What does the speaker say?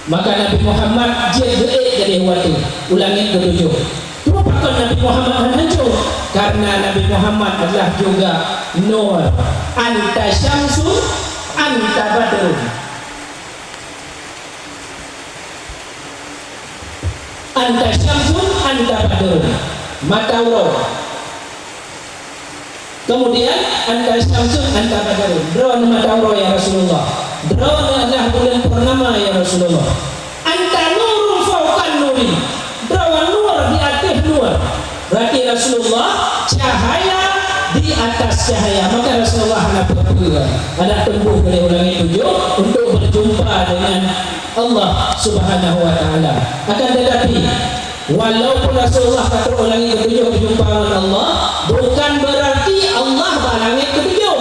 Maka Nabi Muhammad dia gerik jadi waktu ulangi ketujuh. Kenapa Nabi Muhammad hancur? Karena Nabi Muhammad adalah juga nur. Anta syamsun, anta badrun. Anta syamsun, anta badrun. Matawro. Kemudian anta syamsun, anta badrun. Drone matawro ya Rasulullah. Drone adalah bulan purnama ya Rasulullah. Anta nurun fauqan nurin. Drone nur di atas nur. Berarti Rasulullah cahaya di atas cahaya. Maka Rasulullah ada tempuh boleh ulangi tujuh untuk berjumpa dengan Allah Subhanahu wa taala. Akan tetapi walaupun Rasulullah kata ulangi ketujuh berjumpa dengan Allah, bukan berarti Allah balangit ketujuh.